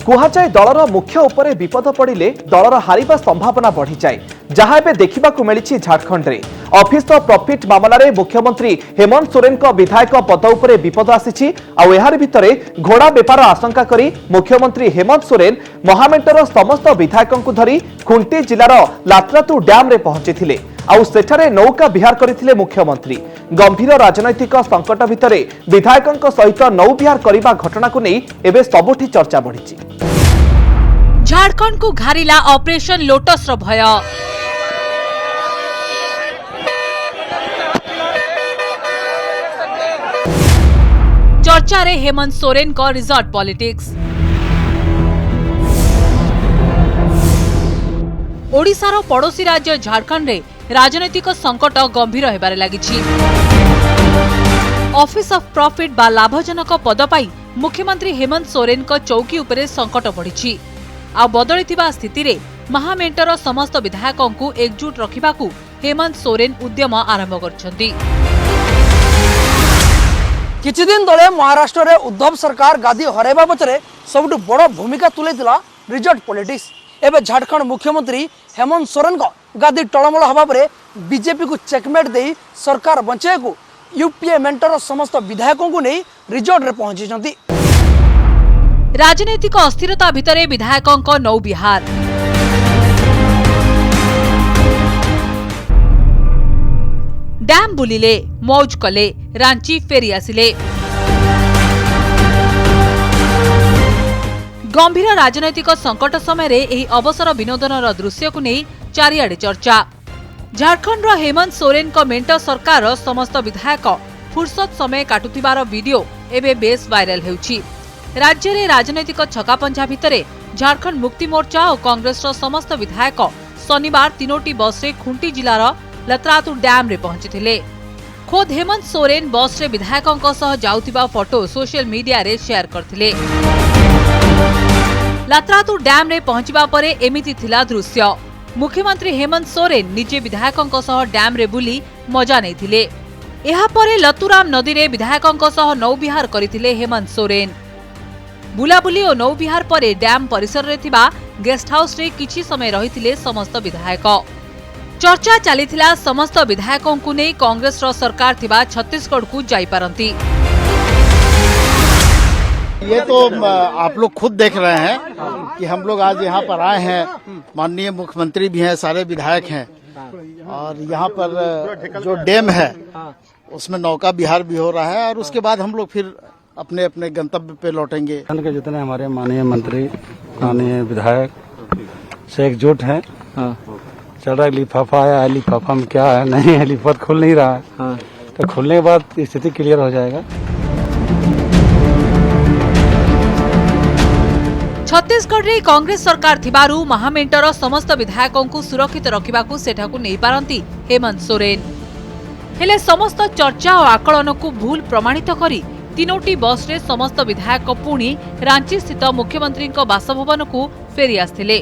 कुहाଯାए दलर मुख्य उपरे विपद पड़िले दलर हारिबा संभावना बढ़ी जाए जहां एबे देखिबाकु मिलिछि झारखंड रे। ऑफिस ऑफ प्रॉफिट मामला रे मुख्यमंत्री हेमंत सोरेन को विधायक पद उपरे विपद आसीछि आ एहार भितरे घोड़ा बेपार आशंका करी मुख्यमंत्री हेमंत सोरेन महामेंटर समस्त विधायकों को धरी खुंटी जिलार लात्रातु डैम रे पहुंचीथिले आउ सेठारे नौका विहार करथिले मुख्यमंत्री। गंभीर राजनैतिक संकट भितरे विधायकों सहित नौ विहार करने घटना को नहीं एबे सबुठी चर्चा बढ़ी। झारखंड को घारिला ऑपरेशन लोटस रो भय। चर्चा रे हेमंत सोरेन को रिजॉर्ट पॉलिटिक्स। ओडिशार पड़ोसी राज्य झारखंड रे राजनैतिक संकट गंभीर हेबारे लागिछि। ऑफिस ऑफ प्रॉफिट बा लाभजनक पद पाई मुख्यमंत्री हेमंत सोरेन को चौकी उपरे संकट बढ़िछि। आ बदलिथिबा स्थिति रे महामेंटर समस्त विधायकों को एकजुट रखिबाकू हेमंत सोरेन उद्यम आरंभ करछन्ती। किछि दिन तले महाराष्ट्र रे उद्धव सरकार गादी हराइबा पछरे सबटु बड़ भूमिका तुलेतिला रिजॉर्ट पॉलिटिक्स। एबे झारखंड मुख्यमंत्री हेमंत सोरेन को गादी टळमळ हबा परे बीजेपी को चेकमेट देई सरकार बंचाए को यूपीए मेंटर समस्त विधायकों को नहीं रिजॉर्ट रे पहुंची। राजनैतिक अस्थिरता भितरे विधायकों को नौ विहार। डैम बुलिले मौज कले रांची फेरी आसिले। गंभीर राजनैतिक संकट समय रे एही अवसर विनोदनर दृश्य को नहीं चारिआडे चर्चा। झारखंड रो हेमंत सोरेन को मेंटर सरकार समस्त विधायक फुर्सत समय काटुथिबार वीडियो एबे बेस वायरल हेउछि। राज्य रे राजनैतिक छकापंझा भितरे झारखंड मुक्ति मोर्चा और कांग्रेस रो समस्त विधायक शनिवार तीनोटी बस रे खुंटी जिलार लत्रातु डैम रे पहुंचीथिले। खोद हेमंत सोरेन बस रे विधायकों सह जाउथिबा फोटो सोशल मीडिया रे शेयर करथिले। लात्रातु डैम रे पहुंचबा परे एमिति थिला दृश्य। मुख्यमंत्री हेमंत सोरेन निजे विधायकों सह डैम रे बुली मजा नैथिले। एहा परे लतुराम नदी रे विधायकों सह नौ विहार करथिले हेमंत सोरेन। बुलाबुली और नौ विहार परे डैम परिसर रे थिबा गेस्ट हाउस रे किछि समय रहिथिले समस्त विधायक। चर्चा चलीथिला समस्त विधायकों को नै कांग्रेस रो सरकार थिबा छत्तीसगढ़ को जाई पारंती। ये तो आप लोग खुद देख रहे हैं कि हम लोग आज यहाँ पर आए हैं, माननीय मुख्यमंत्री भी हैं, सारे विधायक हैं और यहाँ पर जो डैम है उसमें नौका विहार भी हो रहा है और उसके बाद हम लोग फिर अपने अपने गंतव्य पे लौटेंगे। के जितने हमारे माननीय मंत्री माननीय विधायक से एकजुट हैं। चल रहा है लिफाफा आया, लिफाफा में क्या है नहीं है, लिफाफा खुल नहीं रहा है। तो खुलने के बाद स्थिति क्लियर हो जाएगा। छत्तीसगढ़ रे कांग्रेस सरकार थिबारु महामेंटर समस्त विधायकों को सुरक्षित रखिबाकू सेठाकू नहीं पारंती हेमंत सोरेन। हेले समस्त चर्चा और आकलन को भूल प्रमाणित करी तीनोटी बस रे समस्त विधायक पुणी रांची स्थित मुख्यमंत्री बासभवन को फेरी आस्थिले।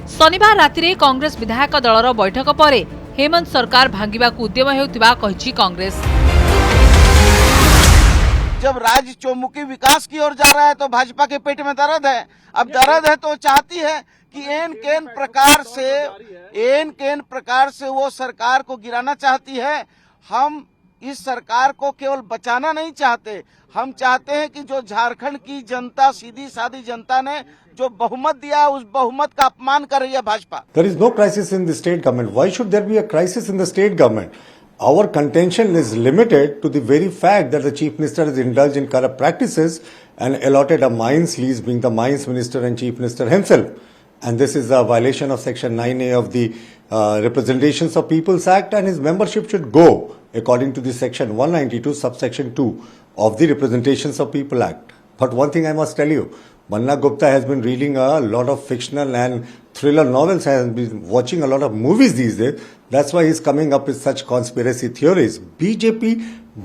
शनिवार राति रे कांग्रेस विधायक दलर बैठक परे हेमंत सरकार भांगिबाकू उद्यम हेउतिबा कहिछि कांग्रेस। जब राज्य चौमुखी विकास की ओर जा रहा है तो भाजपा के पेट में दर्द है। अब दर्द है तो चाहती है कि एन केन प्रकार से वो सरकार को गिराना चाहती है। हम इस सरकार को केवल बचाना नहीं चाहते, हम चाहते हैं कि जो झारखंड की जनता, सीधी सादी जनता ने जो बहुमत दिया, उस बहुमत का अपमान कर रही है Bhajpa. There is no crisis in the state government. Why should there be a crisis in the state government? Our contention is limited to the very fact that the Chief Minister has indulged in corrupt practices and allotted a mines lease, being the Mines Minister and Chief Minister himself. And this is a violation of Section 9A of the Representations of People's Act, and his membership should go according to the Section 192, subsection 2 of the Representations of People Act. But one thing I must tell you, Manna Gupta has been reading a lot of fictional and thriller novels, has been watching a lot of movies these days. That's why he's coming up with such conspiracy theories. BJP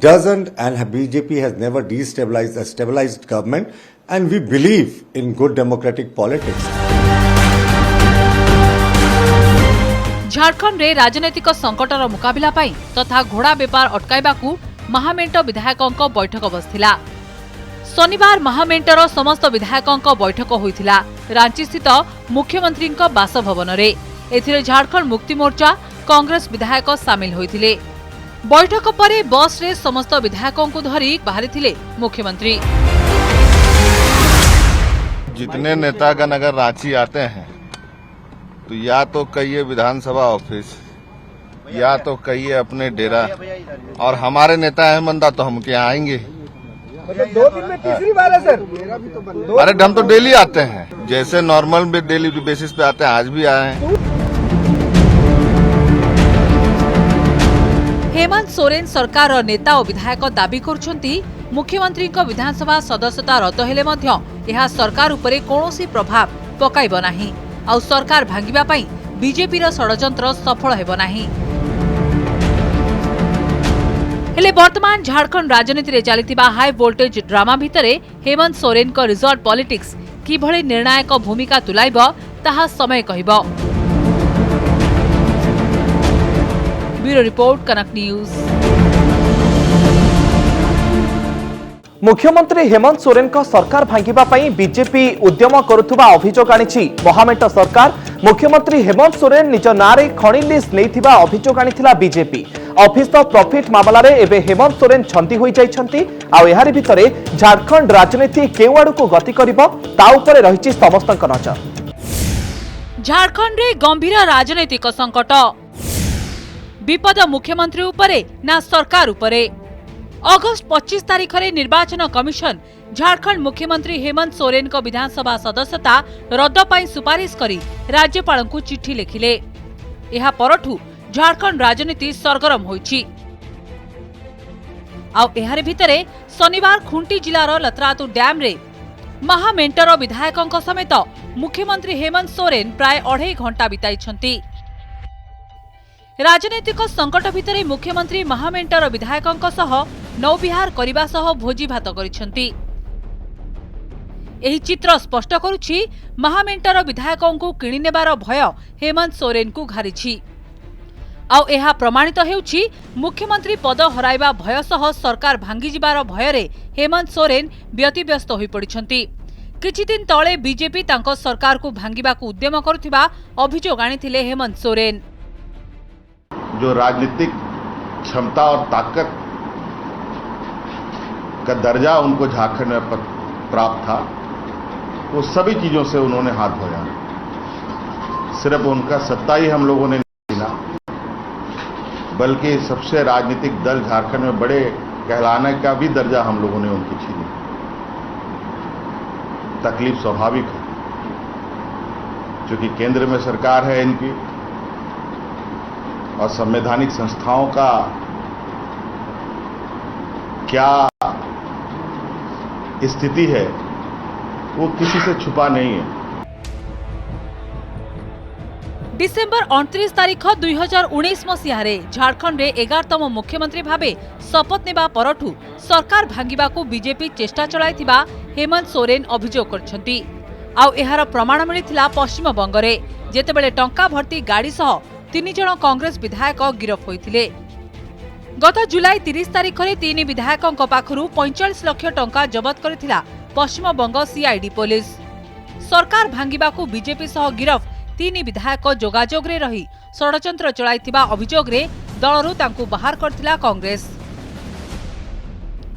doesn't, and BJP has never destabilized a stabilized government, and we believe in good democratic politics. Jharkhand रे राजनैतिक संकटर मुकाबिला पाई तथा घोड़ा बेपार अटकाइबाकू महामेंट विधायकों बैठक बसथिला। शनिवार महामेंटर समस्त विधायकों बैठक होइथिला रांची स्थित मुख्यमंत्री बासभवन रे। एथिरे झारखंड मुक्ति मोर्चा कांग्रेस विधायक सामिल होइथिले। बैठक परे बस रे समस्त विधायकों को धरी बाहरिथिले मुख्यमंत्री। जितने नेतागण अगर रांची आते हैं तो या तो कहिए विधानसभा ऑफिस या तो कहिए अपने डेरा, और हमारे नेता हेमंत तो हम क्या आएंगे। 2 दिन में तीसरी बार है सर। अरे हम तो डेली आते हैं, जैसे नॉर्मल भी डेली बेसिस पे आते हैं, आज भी आए हैं। हेमंत सोरेन सरकार नेता और विधायक दाबी करुछंती मुख्यमंत्री विधानसभा सदस्यता रद्द हेले मध्य यह सरकार उपरे कौनसी प्रभाव पकाइब नाही और सरकार भांगिबा पई बीजेपी रो षडयंत्र सफल हेब नाही। हेले वर्तमान झारखंड राजनीति रे चलिथिबा हाई वोल्टेज ड्रामा भितरे हेमंत सोरेन को रिजॉर्ट पॉलिटिक्स किभଳି निर्णायक भूमिका तुलाइब ताहा समय कहिब। ब्यूरो रिपोर्ट कनक न्यूज। मुख्यमंत्री हेमंत सोरेन का सरकार भांगिबा पई बीजेपी उद्यम करुथुबा अभियोग आनिछि महामेंट सरकार। मुख्यमंत्री हेमंत सोरेन निज नारे खणी लिस्ट नैथिबा अभियोग आनिथिला बीजेपी। ऑफिस ऑफ प्रॉफिट मामला रे एबे हेमंत सोरेन छंदी होई जाइछंती आ एहारी भितरे झारखंड राजनीति केउआडू को गति करिवो ता उपरे रहिछि समस्तक नजर। झारखंड रे गंभीर राजनीतिक संकट, विपद मुख्यमंत्री उपरे ना सरकार उपरे। अगस्त 25 तारीख रे निर्वाचन कमिशन झारखंड मुख्यमंत्री हेमंत सोरेन को विधानसभा सदस्यता रद्द पाई सुपारिश करी राज्यपाल को चिट्ठी लिखिले। एहा परठू झारखंड राजनीति सरगरम होईछि। आउ एहारे भितरे शनिवार खुंटी जिलार लतरातु डैम रे महामेंटर विधायकों समेत मुख्यमंत्री हेमंत सोरेन प्राय 2.5 घंटा बिताइछंती। राजनीतिक संकट भितरे मुख्यमंत्री महामेंटर विधायकों सह नौविहार करबा सह भोजी भात करिछंती। एही चित्र स्पष्ट करुछि महामेंटर विधायकों को किणी नेबार भय हेमंत सोरेन को घारिछि। आउ एहा प्रमाणित हेउछि मुख्यमंत्री पद हराइबा भय सह सरकार भांगी जिबार भय रे हेमंत सोरेन व्यतिव्यस्त होई पड़िछंती। किछि दिन तळे बीजेपी तांको सरकार को भांगिबा को उद्यम करुथिबा अभियोग आनिथिले हेमंत सोरेन। जो राजनीतिक क्षमता और ताकत का दर्जा उनको झारखंड में प्राप्त था, वो सभी चीजों से उन्होंने हाथ धोया। सिर्फ उनका सत्ता ही हम लोगों ने नहीं छीना, बल्कि सबसे राजनीतिक दल झारखंड में बड़े कहलाने का भी दर्जा हम लोगों ने उनकी छीनी। तकलीफ स्वाभाविक है, क्योंकि केंद्र में सरकार है इनकी और संवैधानिक संस्थाओं का क्या स्थिति है वो किसी से छुपा नहीं है। डिसेंबर 29 तारीख 2019 मसीह झारखंड रे 11तम मुख्यमंत्री भावे शपथ नेबा परठू सरकार भांगिबा को बीजेपी चेष्टा चलाइथिबा हेमंत सोरेन अभियोग करछंती। आउ एहार प्रमाण मिलिथिला पश्चिम बंग रे जेतेबेले टंका भर्ती गाड़ी सह 3 जण कांग्रेस विधायक गिरफ होइथिले। गत जुलाई 30 तारीख रे 3 विधायकों पाखरु 45 लाख टंका जबत करथिला पश्चिम बंग सीआईडी पुलिस। सरकार भांगिबा को बीजेपी सह गिरफ 3 विधायक जोगाजोग रे रही षडयंत्र चलाइथिबा अभियोग रे दलरु तांकु बाहर करथिला कांग्रेस।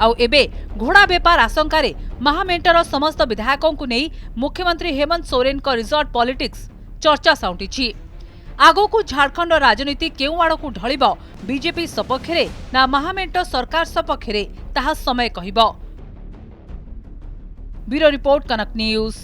आउ एबे घोड़ा बेपार आशंका रे महामेंटर समस्त विधायकों को नहीं मुख्यमंत्री हेमंत सोरेन को रिजॉर्ट पॉलिटिक्स चर्चा साउंटिछि। आगो को झारखंड राजनीति केउ आड़ को ढलिब बीजेपी सपक्षरे ना महामेंट सरकार सपक्षरे ताहा समय कहिब। ब्यूरो रिपोर्ट कनक न्यूज।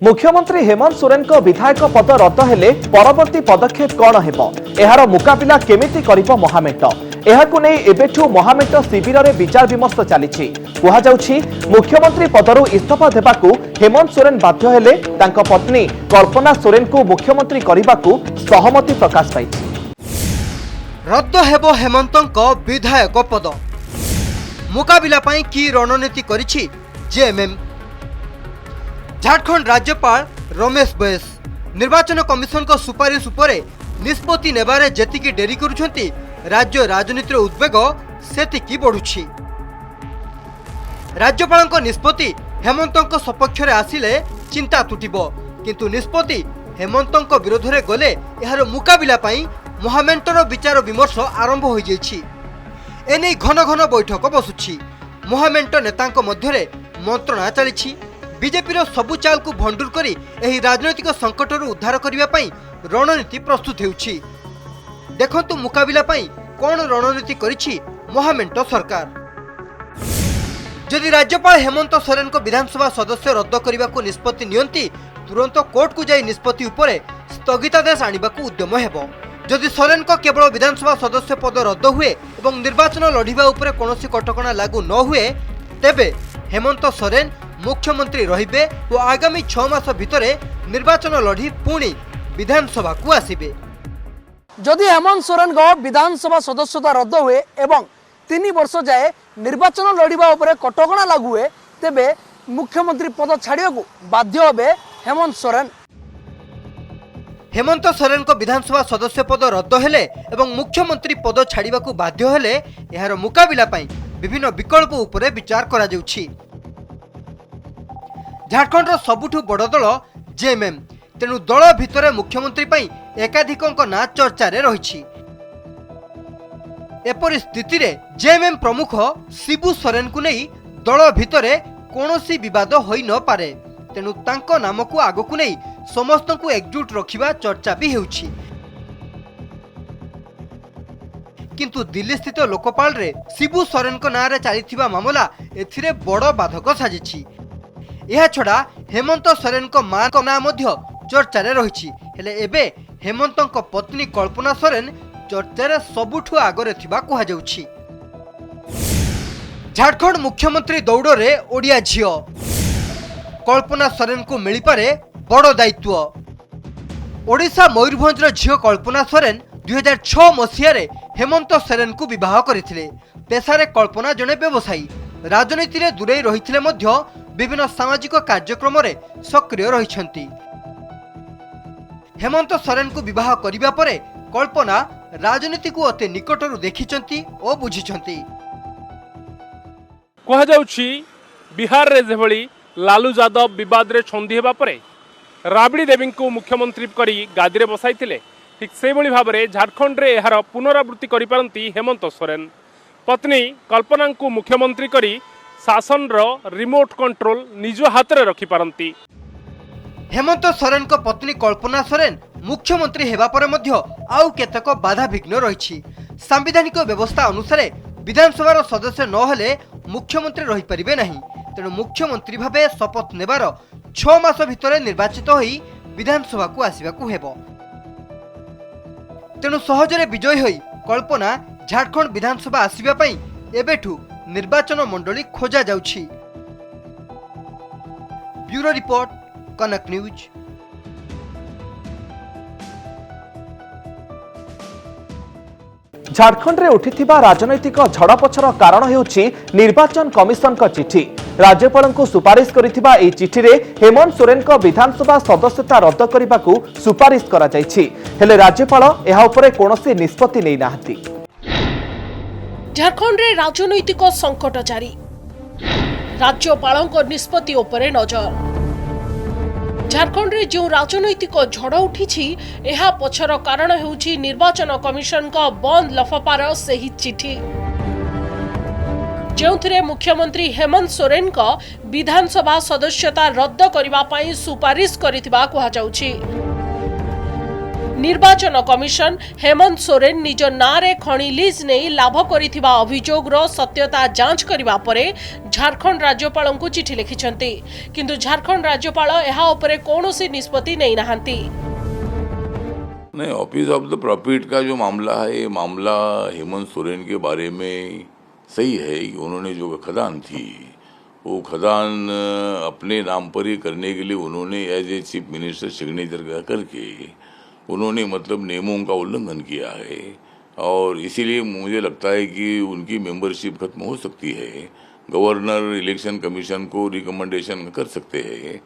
मुख्यमंत्री हेमंत सोरेन को विधायक पद रद्द हेले परवर्ती पदक्षेप कौन हेबो, एहार मुकाबिला केमिति करिबो महामेंट, एहाकु नै एबेठु महामेंट शिविर रे विचार विमर्श चलिछि। कुहा जाउछि मुख्यमंत्री पदरु इस्तीफा देबाकू हेमंत सोरेन बाध्य हेले तांको पत्नी कल्पना सोरेन को मुख्यमंत्री करिबाकू सहमति प्रकाश पाइछि। रद्द हेबो हेमंतଙ୍କ विधायक पद, मुकाबिला पई की रणनीति करिछि जेएमएम। झारखंड राज्यपाल रमेश बैस निर्वाचन कमिशन को सुपारिश उपरे निष्पत्ति नेबारे जेतिकी डेरी करुछंती राज्य राजनीतिर उद्वेग सेतिकी बढ़ुछि। राज्यपाल निष्पत्ति हेमंत सपक्ष आसिले चिंता तुटिब किंतु निष्पत्ति हेमंत विरोध में गले यार मुकाबिला महामेंटर विचार विमर्श आरंभ हो जाइछि। एने घन घन बैठक बसुछि। महामेंट नेता मध्य मंत्रणा चली। बीजेपी सबु चाल को भंडूर करी एही राजनैतिक संकट उद्धार करने रणनीति प्रस्तुत होउछि। देखंतु मुकाबिला कौन रणनीति करिछि महामेंट सरकार। जदि राज्यपाल हेमंत सोरेन को विधानसभा सदस्य रद्द करने को निष्पत्ति नियंती तुरंत कोर्ट को जाई निष्पत्ति उपरे स्थगितादेश आनिबा को उद्यम हेबो। जदि सोरेन को केवल विधानसभा सदस्य पद रद्द हुए एवं निर्वाचन लढ़िबा उपरे कोनोसी कटकणा लागू न हुए तेबे हेमंत सोरेन मुख्यमंत्री रहिबे और आगामी 6 मास भितरे निर्वाचन लढ़ी पुणी विधानसभा को आसिबे। जदि हेमंत सोरेन को विधानसभा सदस्यता रद्द हुए एवं 3 वर्ष जाए निर्वाचन लड़िबा उपरे कटकणा लागू हुए तेबे मुख्यमंत्री पद छाड़िया को बाध्य हेबे हेमंत सोरेन। हेमंत सोरेन को विधानसभा सदस्य पद रद्द हेले एवं मुख्यमंत्री पद छाड़िबा को बाध्य हेले यार मुकाबिला पई विभिन्न विकल्प उपरे विचार करा जाउछि। झारखंड रो सबुठु बड़ दल जेएमएम तेणु दल भितर मुख्यमंत्री पई एकाधिकଙ୍କ ना चर्चा रे रहिछि। एपरि स्थिति रे जेएमएम प्रमुख शिबू सोरेन को नहीं दल भितर कोनोसी विवाद होई न पारे तेणु तांको नाम को आगो को नहीं समस्त को एकजुट रखिबा चर्चा भी हेउछि। किंतु दिल्ली स्थित लोकपाल रे शिबू सोरेन को नारे चलीथिबा मामला एथिरे बड़ बाधक साजिछि। यह छड़ा हेमंत सोरेन को मां को नाम मध्य चर्चा रे रहिछि हेले एबे हेमंत को पत्नी कल्पना सोरेन चर्चा रे सबुठु आगरे थिबा कुहा जाउछि। झारखंड मुख्यमंत्री दौड़ रे ओडिया झियो कल्पना सोरेन को मिली पारे बड़ दायित्व। ओडिशा मयूरभंज झियो कल्पना सोरेन 2006 मसीह हेमंत सोरेन को विवाह करथिले। पेशारे कल्पना जने व्यवसायी राजनीति रे दूरे रहिथिले मध्य विभिन्न सामाजिक कार्यक्रम रे सक्रिय रहिछंती। हेमंत सोरेन को विवाह करिबा परे कल्पना राजनीति को अति निकटरू देखिछंती और बुझिछंती। कह जाउछि बिहार रे जेभली लालू यादव विवाद रे छंदी हेबा परे राबड़ी देवी को मुख्यमंत्री करी गादी रे बसाइथिले ठीक से भली भाव में झारखंड रे एहार पुनरावृत्ति करि पारंती हेमंत सोरेन। पत्नी कल्पना को मुख्यमंत्री करी शासन रो रिमोट कंट्रोल निज हाथ रे रखि पारंती। हेमंत सोरेन को पत्नी कल्पना सोरेन मुख्यमंत्री हेबा परे मध्य आउ केतक बाधा विघ्न रहिछि। संवैधानिक व्यवस्था अनुसार विधानसभा सदस्य न हेले मुख्यमंत्री रहि परिबे नहीं तेणु मुख्यमंत्री भावे शपथ नेबार 6 मास भितर निर्वाचित होई विधानसभा को आसिबाकू हेबो। तेणु सहजरे विजयी होई कल्पना झारखंड विधानसभा आसिबा पई एबेठू निर्वाचन मंडली खोजा जाउछि। ब्यूरो रिपोर्ट कनक न्यूज। झारखंड रे उठिथिबा राजनैतिक झड़पछर कारण हेउछि निर्वाचन कमिशन का चिठी। राज्यपाल को सुपारिश करिथिबा एई चिठी रे हेमंत सोरेन को विधानसभा सदस्यता रद्द करबाकू सुपारिश करा जायछि हेले राज्यपाल एहा उपरे कोनोसी निष्पत्ति नै नाहंती। झारखंड रे राजनैतिक संकट जारी राज्यपाल को निष्पत्ति उपरे नजर। झारखंड रे जो राजनैतिक झड़ उठी एहा पछर कारण हेउछि निर्वाचन कमिशन का बंद लफापार सही चिठी जोंथरे मुख्यमंत्री हेमंत सोरेन का विधानसभा सदस्यता रद्द करबा पई सुपारिश करितबा कुहा जाउछि। निर्वाचन कमिशन हेमंत सोरेन निज नारे खणी लीज नहीं लाभ करिथिबा अभियोगरो सत्यता जांच करिबा परे झारखंड राज्यपाल को चिठी लिखिछंती किंतु झारखंड राज्यपाल एहा उपरे कोनोसी निष्पत्ति नहीं नाहंती। नहीं, ऑफिस ऑफ द प्रॉफिट का जो मामला है ये मामला हेमंत सोरेन के बारे में सही है। उन्होंने जो खदान थी वो खदान अपने नाम पर ही करने के लिए उन्होंने as a chief minister signature करके उन्होंने मतलब नियमों का उल्लंघन किया है और इसीलिए मुझे लगता है कि उनकी मेंबरशिप खत्म हो सकती है। गवर्नर इलेक्शन कमीशन को रिकमेंडेशन कर सकते हैं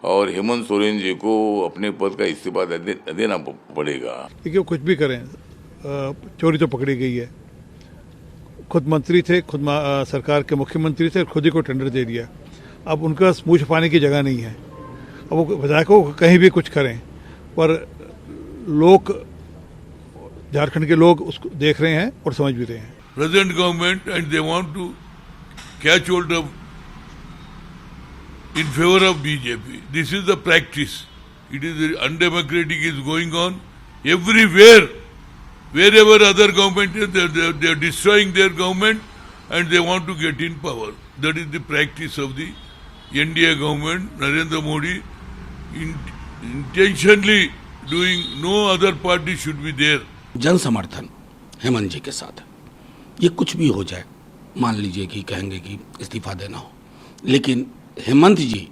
और हेमंत सोरेन जी को अपने पद का इस्तीफा देना पड़ेगा। देखिए कुछ भी करें, चोरी तो पकड़ी गई है, खुद मंत्री थे, खुद सरकार के मुख्यमंत्री थे, खुद ही को टेंडर दे दिया। अब उनका मुँह छुपाने की जगह नहीं है। अब वो विधायकों को कहीं भी कुछ करें, पर लोग, झारखंड के लोग उसको देख रहे हैं और समझ भी रहे हैं। Present government and they want to catch hold of in favor of BJP. This is the practice. It is undemocratic is going on everywhere. Wherever other government is, they are destroying their government and they want to get in power. That is the practice of the NDA government, Narendra Modi, intentionally doing. No other party should be there. जन समर्थन हेमंत जी के साथ है। ये कुछ भी हो जाए, मान लीजिए कि कहेंगे कि इस्तीफा देना हो, लेकिन हेमंत जी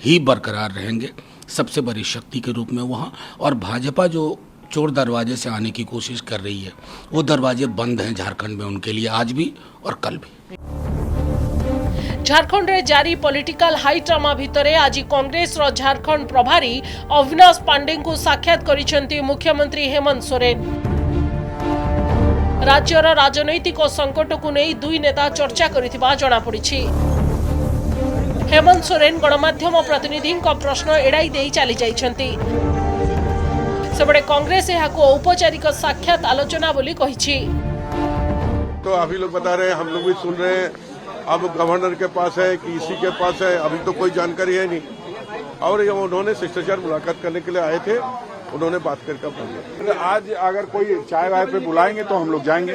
ही बरकरार रहेंगे सबसे बड़ी शक्ति के रूप में वहाँ। और भाजपा जो चोर दरवाजे से आने की कोशिश कर रही है, वो दरवाजे बंद हैं झारखंड में उनके लिए, आज भी और कल भी। झारखंड रे जारी पॉलिटिकल हाई ड्रामा भितरे आज कांग्रेस रो झारखंड प्रभारी अविनाश पांडे को साक्षात करिसेंती मुख्यमंत्री हेमंत सोरेन। राज्यर राजनैतिक संकट को नहीं दुई नेता चर्चा करिथिबा जणा पड़िछि। हेमंत सोरेन गणमाध्यम प्रतिनिधि प्रश्न एड़ाई दे चली जाइछंती। सेबडे कांग्रेस यहाको औपचारिक साक्षात आलोचना बोली कहिछि। तो अभी लोग बता रहे हैं, हम लोग भी सुन रहे हैं, अब गवर्नर के पास है कि इसी के पास है, अभी तो कोई जानकारी है नहीं। और ये उन्होंने शिष्टाचार मुलाकात करने के लिए आए थे, उन्होंने बात करके अपना दिया। आज अगर कोई चाय वाय पे बुलाएंगे तो हम लोग जाएंगे।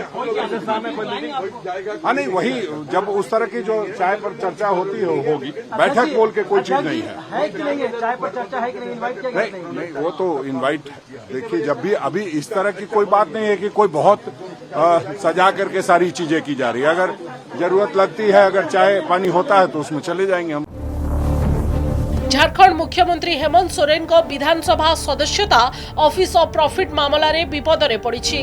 हाँ नहीं, वही जब उस तरह की जो चाय पर चर्चा होती होगी, बैठक बोल के कोई चीज नहीं है कि नहीं है? चाय पर चर्चा है कि नहीं? इनवाइट किया नहीं, वो तो इनवाइट देखिए, जब भी अभी इस तरह की कोई बात नहीं है कि कोई बहुत सजा करके सारी चीजें की जा रही है। अगर जरूरत लगती है, अगर चाय पानी होता है तो उसमें चले जाएंगे हम। झारखंड मुख्यमंत्री हेमंत सोरेन को विधानसभा सदस्यता ऑफिस ऑफ प्रॉफिट मामला रे विपद रे पड़िछि।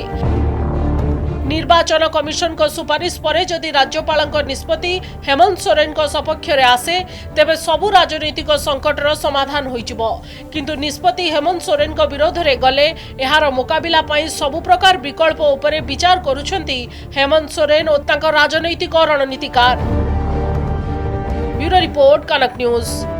निर्वाचन कमिशन को सुपारिश परे जदि राज्यपाल निष्पत्ति हेमंत सोरेन को सपक्ष रे आसे तेबे सबु राजनीतिक संकटर समाधान होइजिबो। किंतु निष्पत्ति हेमंत सोरेन को विरोध रे गले एहार मुकाबिला पई सबु प्रकार विकल्प उपरे विचार करूछंती हेमंत सोरेन और तांको राजनैतिक रणनीतिकार। ब्यूरो रिपोर्ट, कनक न्यूज।